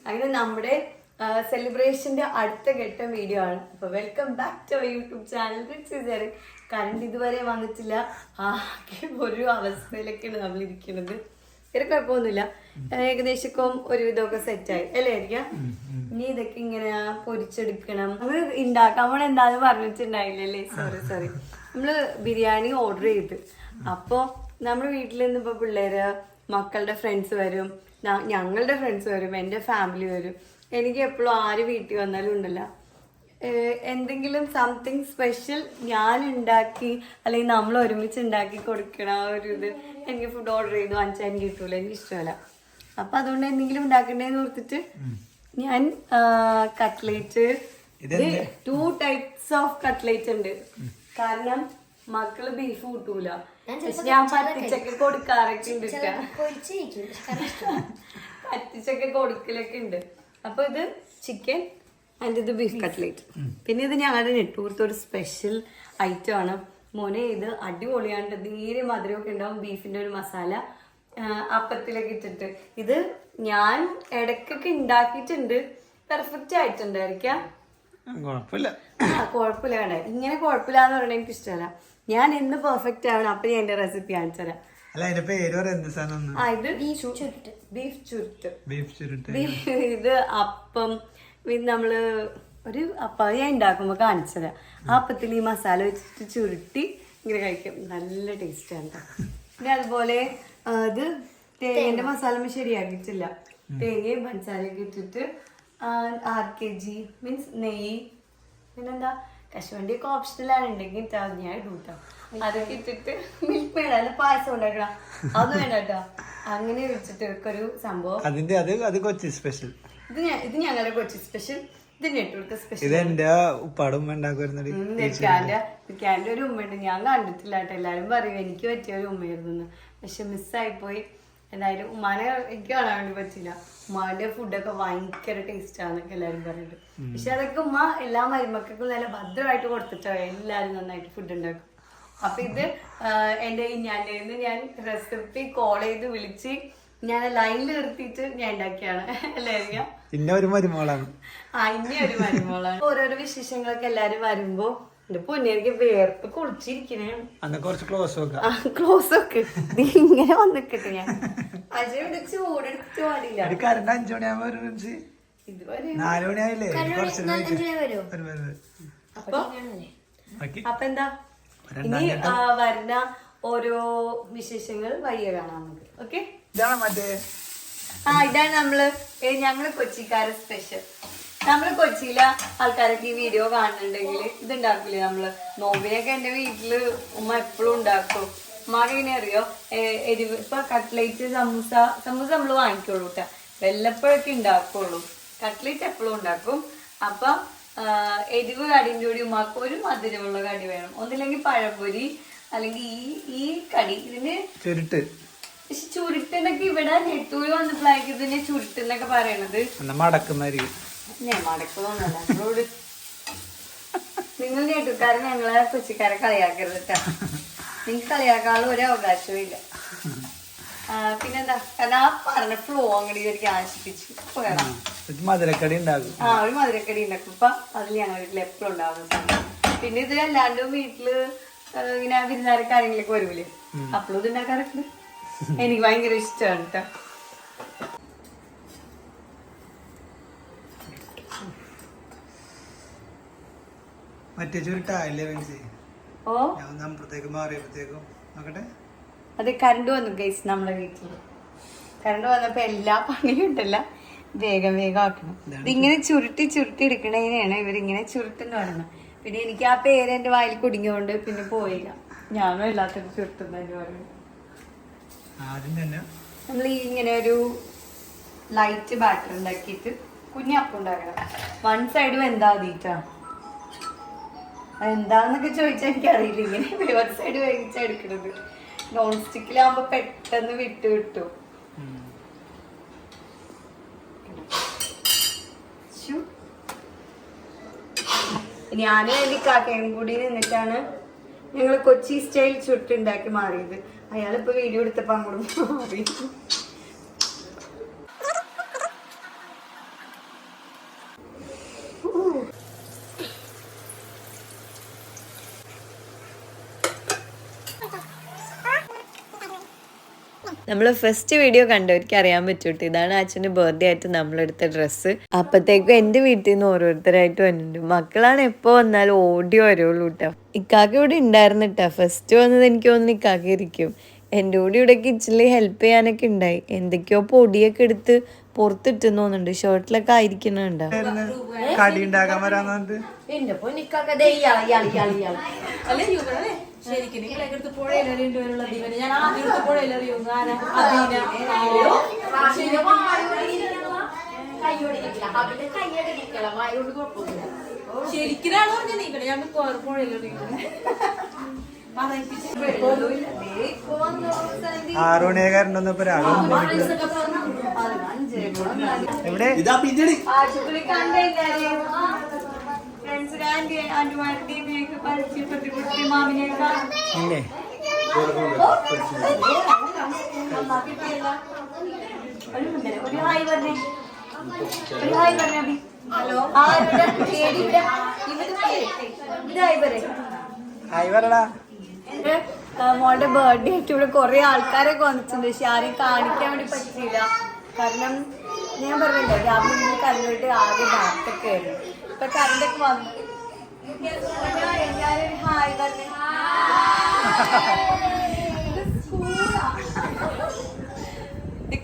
അങ്ങനെ നമ്മുടെ സെലിബ്രേഷന്റെ അടുത്ത ഘട്ട വീഡിയോ ആണ്. അപ്പൊ welcome back to YouTube channel. Current ഇതുവരെ വന്നിട്ടില്ല. ആകെ ഒരു അവസ്ഥയിലൊക്കെയാണ് നമ്മൾ ഇരിക്കുന്നത്. ഒരു കുഴപ്പമൊന്നുമില്ല, ഏകദേശം ഒരുവിധമൊക്കെ സെറ്റായി അല്ലേ ആയിരിക്കാം. ഇനി ഇതൊക്കെ ഇങ്ങനെ പൊരിച്ചെടുക്കണം. നമ്മള് ഉണ്ടാക്കാം. നമ്മൾ എന്താന്ന് പറഞ്ഞിട്ടുണ്ടായില്ലല്ലേ, സോറി. നമ്മള് ബിരിയാണി ഓർഡർ ചെയ്ത്, അപ്പൊ നമ്മുടെ വീട്ടിൽ നിന്ന് ഇപ്പൊ പിള്ളേര്, മക്കളുടെ ഫ്രണ്ട്സ് വരും, ഞങ്ങളുടെ ഫ്രണ്ട്സ് വരും, എൻ്റെ ഫാമിലി വരും. എനിക്ക് എപ്പോഴും ആര് വീട്ടിൽ വന്നാലും ഉണ്ടല്ലോ എന്തെങ്കിലും സംതിങ് സ്പെഷ്യൽ ഞാൻ ഉണ്ടാക്കി അല്ലെങ്കിൽ നമ്മൾ ഒരുമിച്ച് ഉണ്ടാക്കി കൊടുക്കണം. ആ ഒരു ഇത് എനിക്ക് ഫുഡ് ഓർഡർ ചെയ്ത് വാങ്ങിച്ചാൽ എനിക്ക് കിട്ടൂല, എനിക്ക് ഇഷ്ടമല്ല. അപ്പൊ അതുകൊണ്ട് എന്തെങ്കിലും ഉണ്ടാക്കണ്ടേന്ന് ഓർത്തിട്ട് ഞാൻ കട്ട്ലേറ്റ്, 2 ടൈപ്സ് ഓഫ് കട്ട്ലേറ്റ് ഉണ്ട്. കാരണം മക്കള് ബീഫ് കൂട്ടൂല, പക്ഷെ ഞാൻ പറ്റിച്ചൊക്കെ കൊടുക്കാറൊക്കെ ഉണ്ട്, പറ്റിച്ചൊക്കെ കൊടുക്കലൊക്കെ ഉണ്ട്. അപ്പൊ ഇത് ചിക്കൻ ആൻഡ് ഇത് ബീഫ് കട്ട്ലേറ്റ്. പിന്നെ ഇത് ഞങ്ങളുടെ നെട്ടൂർത്തെ ഒരു സ്പെഷ്യൽ ഐറ്റം ആണ് മോനെ. ഇത് അടിപൊളിയാണ്, തീരെ മധുരമൊക്കെ ഉണ്ടാവും. ബീഫിന്റെ ഒരു മസാല അപ്പത്തിലൊക്കെ ഇട്ടിട്ട് ഇത് ഞാൻ ഇടയ്ക്കൊക്കെ ഉണ്ടാക്കിയിട്ടുണ്ട്. പെർഫെക്റ്റ് ആയിട്ടുണ്ടായിരിക്കാം, കുഴപ്പമില്ല. വേണ്ട ഇങ്ങനെ കുഴപ്പമില്ല എന്ന് പറഞ്ഞാൽ എനിക്ക് ഇഷ്ടമല്ല. ഞാൻ എന്ന് പെർഫെക്റ്റ് ആവണം. അപ്പൊ ഞാൻ എന്റെ റെസിപ്പി കാണിച്ചു തരാം. ബീഫ് ചുരുട്ട്. ഇത് അപ്പം നമ്മള് ഒരു അപ്പം ഞാൻ ഉണ്ടാക്കുമ്പോ കാണിച്ചതാ. ആ അപ്പത്തിൽ ഈ മസാല വെച്ചിട്ട് ചുരുട്ടി ഇങ്ങനെ കഴിക്കും, നല്ല ടേസ്റ്റ് ആണ്. പിന്നെ അതുപോലെ ഇത് തേങ്ങന്റെ മസാല ശരിയാക്കിയിട്ടില്ല. തേങ്ങയും പഞ്ചസാരയൊക്കെ ഇട്ടിട്ട് 6 kg മീൻസ് നെയ്യ്, പിന്നെന്താ കശുവണ്ടിയൊക്കെ ഓപ്ഷണലാണ്, ഉണ്ടെങ്കിൽ ഞാൻ ഇടൂട്ടോ. അതൊക്കെ ഇട്ടിട്ട് മിൽക്ക് മേഡ് അല്ല പായസം ഉണ്ടാക്കണം, അത് വേണ്ട കേട്ടോ. അങ്ങനെ വെച്ചിട്ട് ഒരു സംഭവം. അത് കൊച്ചി സ്പെഷ്യൽ. ഇത് ഞങ്ങളുടെ കൊച്ചി സ്പെഷ്യൽ. ഇത് നെട്ടൂർത്തെ സ്പെഷ്യൽ. ഇതെന്റെ ഉപ്പാടും ക്യാൻ്റെ ഒരു ഉമ്മയുണ്ട്, ഞാൻ കണ്ടിട്ടില്ല കേട്ടോ. എല്ലാരും പറയും എനിക്ക് പറ്റിയ ഒരു ഉമ്മയായിരുന്നു, പക്ഷെ മിസ്സായി പോയി. എന്തായാലും ഉമ്മാനെ എനിക്ക് കാണാൻ വേണ്ടി പറ്റില്ല. ഉമ്മാന്റെ ഫുഡൊക്കെ ഭയങ്കര ടേസ്റ്റ് ആണെന്നൊക്കെ എല്ലാരും പറയുന്നുണ്ട്. പക്ഷെ അതൊക്കെ ഉമ്മ എല്ലാ മരുമക്കൾക്കും നല്ല ഭദ്രമായിട്ട് കൊടുത്തിട്ടോ എല്ലാരും നന്നായിട്ട് ഫുഡ് ഉണ്ടാക്കും. അപ്പൊ ഇത് എന്റെ ഇഞ്ഞാൻ്റെ ഞാൻ റെസിപ്പി കോൾ ചെയ്ത് വിളിച്ച് ഞാൻ ലൈനിൽ നിർത്തിയിട്ട് ഞാൻ ഉണ്ടാക്കിയാണ് അല്ലേ. ഇന്ന ഒരു മരുമോളാണ്. ഇനി ഒരു മരുമോളാണ്. ഓരോരോ വിശേഷങ്ങളൊക്കെ എല്ലാരും വരുമ്പോ എന്റെ പൊന്നേക്ക് വേർപ്പ് കുളിച്ചിരിക്കണേ. ക്ലോസ് ഒക്കെ ഇങ്ങനെ വന്നിക്കട്ടെ. ഞാൻ പക്ഷെ ഇവിടെ ചൂടെടുത്ത് പാടില്ല. 5 മണിയാകുമ്പോ ഇതുവരെ 4 മണിയായില്ലേ. അപ്പൊ എന്താ ഇനി വരുന്ന ഓരോ വിശേഷങ്ങൾ വഴിയെ കാണാം നമുക്ക്. ഓക്കെ, ഇതാണ് ഞങ്ങള് കൊച്ചിക്കാരെ സ്പെഷ്യൽ. നമ്മള് കൊച്ചിയിലെ ആൾക്കാരൊക്കെ ഈ വീഡിയോ കാണുന്നുണ്ടെങ്കിൽ ഇതുണ്ടാക്കൂലേ നമ്മള് നോമ്പിനൊക്കെ. എന്റെ വീട്ടില് ഉമ്മ എപ്പോഴും ഉണ്ടാക്കും. ഉമ്മാക്ക് എങ്ങനെ അറിയോ, എരിവ് ഇപ്പൊ കട്ട്ലേറ്റ്, സമൂസ നമ്മള് വാങ്ങിക്കുള്ളൂ കേട്ടോ, വല്ലപ്പോഴൊക്കെ ഉണ്ടാക്കുള്ളൂ. കട്ട്ലേറ്റ് എപ്പോഴും ഉണ്ടാക്കും. അപ്പൊ എരിവ് കടിൻ്റെ കൂടി ഉമ്മാക്ക് ഒരു മധുരമുള്ള കടി വേണം. ഒന്നില്ലെങ്കിൽ പഴംപൊരി, അല്ലെങ്കിൽ ഈ കടി. ഇതിന് ചുരുട്ട്. പക്ഷെ ചുരുട്ടെന്നൊക്കെ ഇവിടെ നെട്ടൂര് വന്നപ്പോഴായിരിക്കും ഇതിനെ ചുരുട്ടെന്നൊക്കെ പറയണത്. ഞാൻ മടക്കുന്നൊന്നല്ല. നമ്മളോട് നിങ്ങൾ നെട്ടൂക്കാരൻ ഞങ്ങളെ കൊച്ചിക്കാരെ കളിയാക്കരുത് കേട്ടോ. നിങ്ങൾക്ക് കളിയാക്കാനുള്ള ഒരു അവകാശവും ഇല്ല. പിന്നെന്താ, കാരണം ആ പറഞ്ഞ ഫ്ലോ അങ്ങോട്ട് എനിക്ക് ആശിപ്പിച്ചു. ഒരു മധുരക്കടി ഉണ്ടാക്കും. ഒരു മധുരക്കടി ഉണ്ടാക്കും. ഇപ്പൊ അതിൽ ഞങ്ങളുടെ വീട്ടിൽ എപ്പോഴും ഉണ്ടാവുന്ന. പിന്നെ ഇത് അല്ലാണ്ടും വീട്ടില് ഇങ്ങനെ വിരുന്നാരൊക്കെ ആരെങ്കിലൊക്കെ വരൂലേ, അപ്പോഴും ഇത് ഉണ്ടാക്കാറൊക്കെ എനിക്ക് ഭയങ്കര ഇഷ്ടമാണ് കേട്ടോ. മറ്റേ ചുരുട്ടായില്ലേ അത് കറണ്ട് വന്നു ഗൈസ്. നമ്മളെ വീട്ടില് കറണ്ട് വന്നപ്പോ എല്ലാ പണിയും ഉണ്ടല്ല വേഗം ആക്കണം. ഇതിങ്ങനെ ചുരുട്ടി എടുക്കണേനെയാണ് ഇവരിങ്ങനെ ചുരുട്ടെന്ന് പറയുന്നത്. പിന്നെ എനിക്ക് ആ പേര് എന്റെ വായിൽ കുടുങ്ങിയോണ്ട് പിന്നെ പോയില്ല. ഞാനും എല്ലാത്തിനും ചുരുട്ടുന്നതിന് പറയുന്നത്. നമ്മൾ ഇങ്ങനെ ഒരു ലൈറ്റ് ബാറ്റർ ഉണ്ടാക്കിയിട്ട് കുഞ്ഞപ്പം ഉണ്ടാക്കണം. 1 സൈഡ് വെന്താ മതിട്ടാ. എന്താന്നൊക്കെ ചോദിച്ചാൽ എനിക്കറിയില്ല. ഇങ്ങനെ 1 സൈഡ് വേവിച്ചെടുക്കണത്. നോൺ സ്റ്റിക്കിലാകുമ്പോ പെട്ടെന്ന് വിട്ടു. ഞാനും എന്റെ കാക്കയും കൂടി നിന്നിട്ടാണ് ഞങ്ങൾ കൊച്ചി സ്റ്റൈൽ ചുട്ടുണ്ടാക്കി മാറിയത്. അയാളിപ്പോ വീഡിയോ എടുത്തപ്പോ അങ്ങോട്ട് മാറി. നമ്മൾ ഫസ്റ്റ് വീഡിയോ കണ്ടവർക്ക് അറിയാൻ പറ്റൂട്ടോ, ഇതാണ് അച്ഛൻ്റെ ബർത്ത്ഡേ ആയിട്ട് നമ്മളെടുത്ത ഡ്രസ്സ്. അപ്പോഴത്തേക്കും എൻ്റെ വീട്ടിൽ നിന്ന് ഓരോരുത്തരായിട്ട് വന്നിട്ടുണ്ട്. മക്കളാണ് എപ്പോൾ വന്നാലും ഓടി വരുള്ളൂ കേട്ടോ. ഇക്കാക്ക ഇവിടെ ഉണ്ടായിരുന്നു കേട്ടോ. ഫസ്റ്റ് വന്നത് എനിക്ക് തോന്നുന്നു ഇക്കാക്ക ഇരിക്കും. എൻ്റെ കൂടെ ഇവിടെ കിച്ചണിൽ ഹെൽപ്പ് ചെയ്യാനൊക്കെ ഉണ്ടായി. എന്തൊക്കെയോ പൊടിയൊക്കെ എടുത്ത് പുറത്തിട്ടെന്ന് തോന്നുന്നുണ്ട്. ഷർട്ടിലൊക്കെ ആയിരിക്കണുണ്ടോ. കടി ഉണ്ടാക്കാൻ വരാന്നുണ്ട്. എന്റെ പൊന്നിക്കാക്ക ദേ ഇയാള്. ശരിക്കും നിങ്ങളെടുത്ത് പുഴയിലെറിയുമ്പോഴുള്ള ദിവനം ഞാൻ ആദ്യം എടുത്ത് പുഴയിലെറിയും ശരിക്കും പറഞ്ഞ നീക്കണേ ഞാൻ പുഴയിലെറിയുന്നത് 6 മണിയാകാരുണ്ടെന്ന് ഇപ്പൊ എവിടെ ഇല്ലേ ഹായ് പറടാ. മോളുടെ ബർത്ത്ഡേ ആയിട്ട് ഇവിടെ കുറെ ആൾക്കാരൊക്കെ വന്നിട്ടുണ്ട്. പക്ഷെ ആരെയും കാണിക്കാൻ വേണ്ടി പറ്റിയില്ല. കാരണം ഞാൻ പറഞ്ഞില്ലേ രാവിലെ കരണ്ടോട്ട് ആകെ ഡാക്ടൊക്കെ ആയിരുന്നു. ഇപ്പൊ കരണ്ടൊക്കെ വന്നു. എല്ലാരും ഹായ് പറഞ്ഞേ.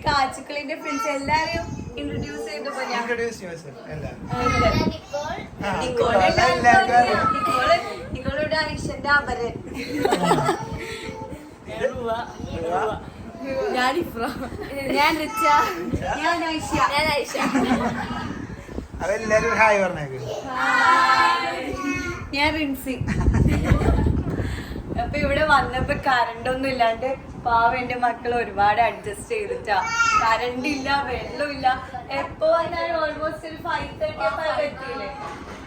കാച്ചിക്കളിന്റെ ഫ്രണ്ട്സ് എല്ലാരും ഇൻട്രൊഡ്യൂസ് ചെയ്തപ്പോ ഞാൻ നിങ്ങളുടെ ഐഷന്റെ അപരൻ ഞാൻ റിച്ച ഞാൻ ഐഷ അതെല്ലാരും ഹായ് പറഞ്ഞേക്ക്. ഞാൻ റിൻസി. അപ്പൊ ഇവിടെ വന്നപ്പോ കറണ്ട് ഒന്നും ഇല്ലാണ്ട് പാവ എന്റെ മക്കൾ ഒരുപാട് അഡ്ജസ്റ്റ് ചെയ്തിട്ടാ. കറണ്ട് ഇല്ല, വെള്ളമില്ല. എപ്പോ വന്നാലും ഓൾമോസ്റ്റ് ഒരു 5:30 എത്തിയില്ലേ.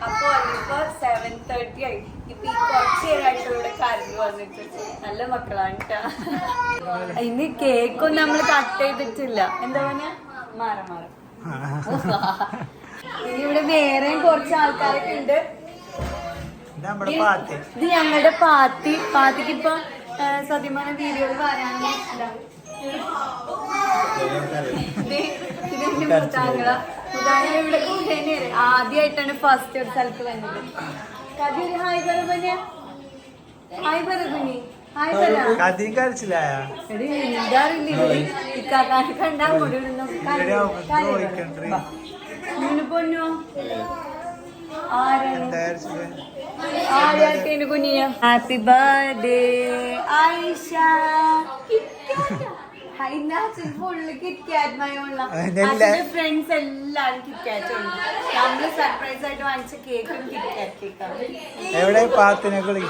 അപ്പൊ വന്നിപ്പോ 7:30 ആയി. ഇപ്പൊ ഈ കുറച്ച് നേരമായിട്ട് ഇവിടെ കറണ്ട് വന്നിട്ട് നല്ല മക്കളാണ് കേട്ടാ. ഇനി കേക്കൊന്നും നമ്മള് കട്ട് ചെയ്തിട്ടില്ല. എന്താ പറഞ്ഞാ മാറ ഇനി ഇവിടെ വേറെയും കുറച്ച് ആൾക്കാരൊക്കെ ഉണ്ട്. ഇത് ഞങ്ങളുടെ പാത്തിക്ക് ഇപ്പൊ സത്യമായ വീഡിയോയിൽ വരാനില്ല. ഇതെന്റെ മുത്താങ്ങള ഇവിടെ കൂട്ടുകാരെ ആദ്യമായിട്ടാണ് ഫസ്റ്റ് ഒരു സ്ഥലത്ത് വന്നത്. കഥ ഒരു ഹായ് പറ കുഞ്ഞ. ഹായ് പറ കുഞ്ഞി. ഹായ് പറ. കണ്ടാ പൊന്നോ ഹാപ്പി ബർത്ത്ഡേ ഐഷ. ഫുള്ള് കിറ്റ്കാറ്റുമായുള്ള ഫ്രണ്ട്സ് എല്ലാരും കിറ്റ്കാറ്റ് ഉണ്ട്. നമ്മള് സർപ്രൈസ് ആയിട്ട് വാങ്ങിച്ച കേക്കും കിറ്റ്കാറ്റ് കേക്കാണ്. എവിടെ പാത്തിനെ കളി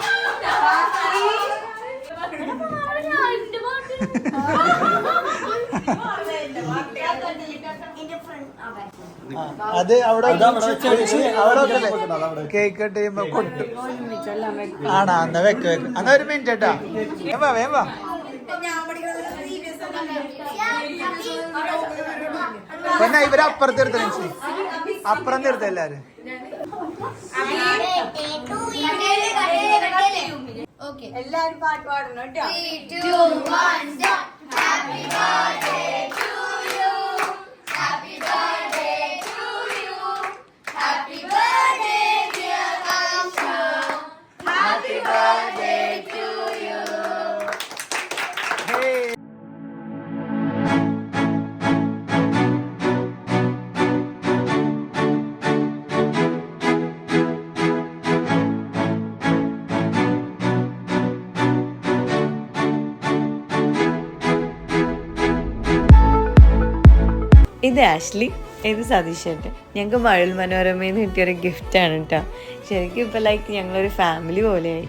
അത് അവിടെ കേക്ക് കട്ട് ചെയ്യുമ്പോ കൊട്ടു ആണാ. എന്നാ വെക്ക എന്നാ ഒരു മിനിറ്റ് കേട്ടാ. വേം വാ പിന്നെ ഇവര് അപ്പുറത്ത് എടുത്ത അപ്പുറം തീർത്ത എല്ലാരും. എല്ലാരും പാട്ട് പാടണം കേട്ടോ. ഇത് ആഷ്ലി, ഇത് സതീഷേട്ടൻ. ഞങ്ങൾക്ക് മഴൽ മനോരമയിൽ നിന്ന് കിട്ടിയൊരു ഗിഫ്റ്റാണ് കേട്ടോ. ശരിക്കും ഇപ്പോൾ ലൈക്ക് ഞങ്ങളൊരു ഫാമിലി പോലെയായി.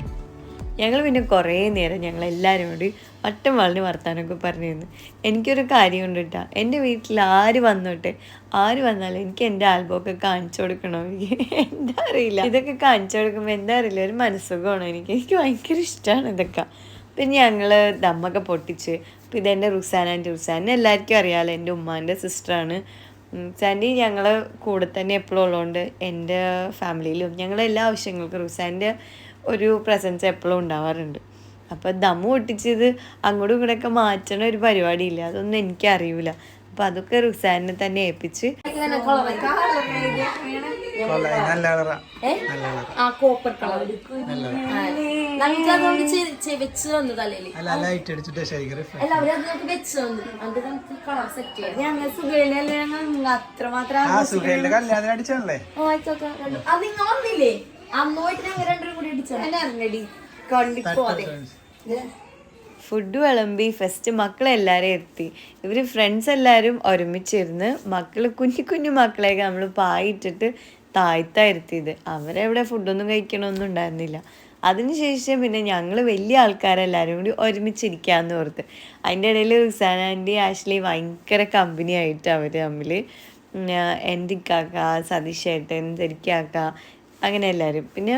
ഞങ്ങൾ പിന്നെ കുറേ നേരം ഞങ്ങളെല്ലാവരും കൂടി വട്ടം വളഞ്ഞ് വർത്താനമൊക്കെ പറഞ്ഞിരുന്നു. എനിക്കൊരു കാര്യമുണ്ട് കേട്ടോ. എൻ്റെ വീട്ടിൽ ആര് വന്നോട്ടെ, ആര് വന്നാലും എനിക്ക് എൻ്റെ ആൽബമൊക്കെ കാണിച്ചു കൊടുക്കണോ. എന്താ അറിയില്ല, ഇതൊക്കെ കാണിച്ചു കൊടുക്കുമ്പോൾ എന്താ അറിയില്ല ഒരു മനസ്സുഖമാണോ എനിക്ക് ഭയങ്കര ഇഷ്ടമാണ് ഇതൊക്കെ. പിന്നെ ഞങ്ങൾ ദമ്മൊക്കെ പൊട്ടിച്ച്. അപ്പോൾ ഇതെൻ്റെ റുസാനെ എല്ലാവർക്കും അറിയാമല്ലോ, എൻ്റെ ഉമ്മാൻ്റെ സിസ്റ്ററാണ്. സാൻഡി ഞങ്ങൾ കൂടെ തന്നെ എപ്പോഴും ഉള്ളതുകൊണ്ട് എൻ്റെ ഫാമിലിയിലും ഞങ്ങളെല്ലാ ആവശ്യങ്ങൾക്കും റുസാൻ്റെ ഒരു പ്രസൻസ് എപ്പോഴും ഉണ്ടാവാറുണ്ട്. അപ്പോൾ ദമ്മ് പൊട്ടിച്ചത് അങ്ങോട്ടും ഇങ്ങോട്ടൊക്കെ മാറ്റണ ഒരു പരിപാടിയില്ല, അതൊന്നും എനിക്കറിയില്ല. അപ്പം അതൊക്കെ റുസാനെ തന്നെ ഏൽപ്പിച്ച് കോപ്പർ കളർ നമുക്ക് അതുകൊണ്ട് വെച്ച് തന്നു തലയില്. എല്ലാവരും അത് നമുക്ക് വെച്ച് തന്നു, അത് നമുക്ക് കളർ സെറ്റ് ചെയ്യാം. ഞങ്ങൾ സുഖയിലല്ലേ, ഞങ്ങൾ അത്രമാത്രം അത് നിങ്ങൾ വന്നില്ലേ അന്ന് പോയിട്ട് ഞങ്ങൾ രണ്ടും കൂടി അടിച്ചു കൊണ്ടിപ്പോതെ. ഫുഡ് വിളമ്പി ഫസ്റ്റ് മക്കളെല്ലാവരും എത്തി. ഇവർ ഫ്രണ്ട്സ് എല്ലാവരും ഒരുമിച്ചിരുന്ന് മക്കൾ കുഞ്ഞു കുഞ്ഞു മക്കളെയൊക്കെ നമ്മൾ പായിട്ടിട്ട് താഴ്ത്തായിരുത്തിയത്. അവരെവിടെ ഫുഡൊന്നും കഴിക്കണമൊന്നും ഉണ്ടായിരുന്നില്ല. അതിനുശേഷം പിന്നെ ഞങ്ങൾ വലിയ ആൾക്കാരെല്ലാവരും കൂടി ഒരുമിച്ചിരിക്കാമെന്ന് ഓർത്ത്. അതിൻ്റെ ഇടയിൽ റിസാന ആൻറ്റി ആഷ്ലി ഭയങ്കര കമ്പനി ആയിട്ട് അവർ തമ്മിൽ, എൻ്റെ കാക്ക, സതീഷേട്ടൻ, തെരിക്കാക്ക, അങ്ങനെ എല്ലാവരും. പിന്നെ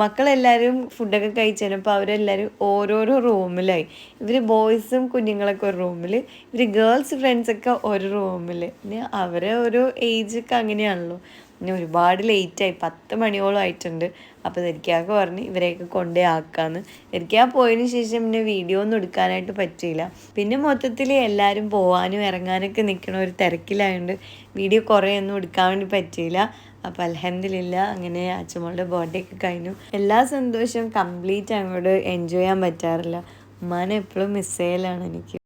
മക്കളെല്ലാവരും ഫുഡൊക്കെ കഴിച്ച് കഴിഞ്ഞപ്പോൾ അവരെല്ലാവരും ഓരോരോ റൂമിലായി. ഇവർ ബോയ്സും കുഞ്ഞുങ്ങളൊക്കെ ഒരു റൂമിൽ, ഇവർ ഗേൾസ് ഫ്രണ്ട്സൊക്കെ ഒരു റൂമിൽ. പിന്നെ അവരെ ഓരോ ഏജൊക്കെ അങ്ങനെയാണല്ലോ. പിന്നെ ഒരുപാട് ലേറ്റായി, 10 മണിയോളം ആയിട്ടുണ്ട്. അപ്പോൾ തെരിക്കാക്ക പറഞ്ഞ് ഇവരെയൊക്കെ കൊണ്ടേ ആക്കാമെന്ന്. തെരിക്കാ പോയതിന് ശേഷം പിന്നെ വീഡിയോ ഒന്നും എടുക്കാനായിട്ട് പറ്റിയില്ല. പിന്നെ മൊത്തത്തിൽ എല്ലാവരും പോകാനും ഇറങ്ങാനൊക്കെ നിൽക്കണ ഒരു തിരക്കിലായതുകൊണ്ട് വീഡിയോ കുറേ ഒന്നും എടുക്കാൻ വേണ്ടി പറ്റിയില്ല. അപ്പോൾ അൽഹംദുലില്ലാ അങ്ങനെ അച്ഛമ്മളുടെ ബർത്ത്ഡേ ഒക്കെ കഴിഞ്ഞു. എല്ലാ സന്തോഷവും കംപ്ലീറ്റ് അങ്ങോട്ട് എൻജോയ് ചെയ്യാൻ പറ്റാറില്ല. ഉമ്മാനെ എപ്പോഴും മിസ് ചെയ്യലാണ് എനിക്ക്.